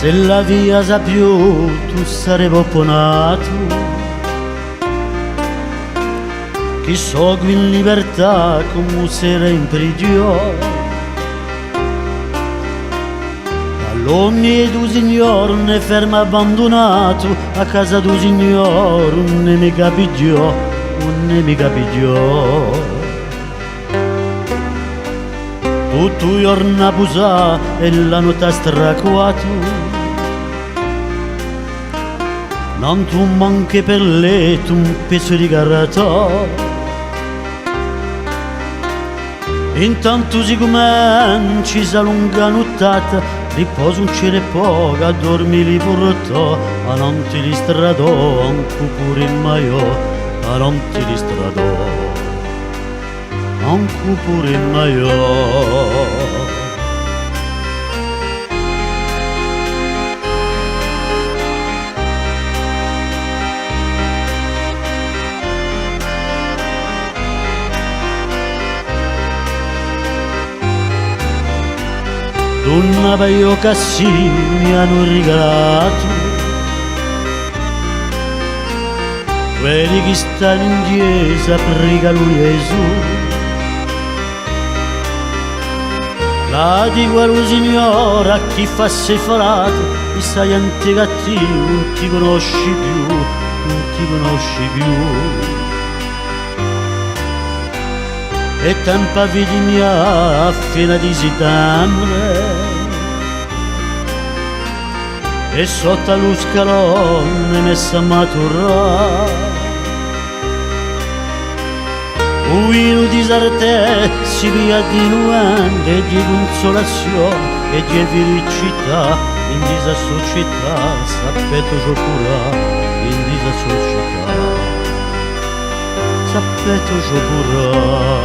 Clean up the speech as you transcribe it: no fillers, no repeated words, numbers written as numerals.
Se la via sa più tu sarevo ponato, chi so qui in libertà come sera in prigione. All'ogni tu signor ne ferma abbandonato, a casa tu signor un nemica pigliò, un nemica pigliò. Tutto il giorno a pusà e la notte a stracuato. Non tu manchi per letto un pezzo di carta. Intanto si cominci sa lunga nottata, riposo un cielo e poco, a dormire portò, a non ti distradò, anche pure il maiò, a non ti distradò, anche pure il maiò. Donna paio cassi mi hanno regalato, quelli che stanno in chiesa prega lui Gesù. La dico allo Signore a chi fa separato, chi stai ante cattivo, non ti conosci più, non ti conosci più. E tempo vedi mia fino di settembre, e sotto lo scalone messa a maturare. Un vino di sarte si via di nuente e di consolazione e di felicità in questa società, sapete giocare in questa società. Sapete giocare.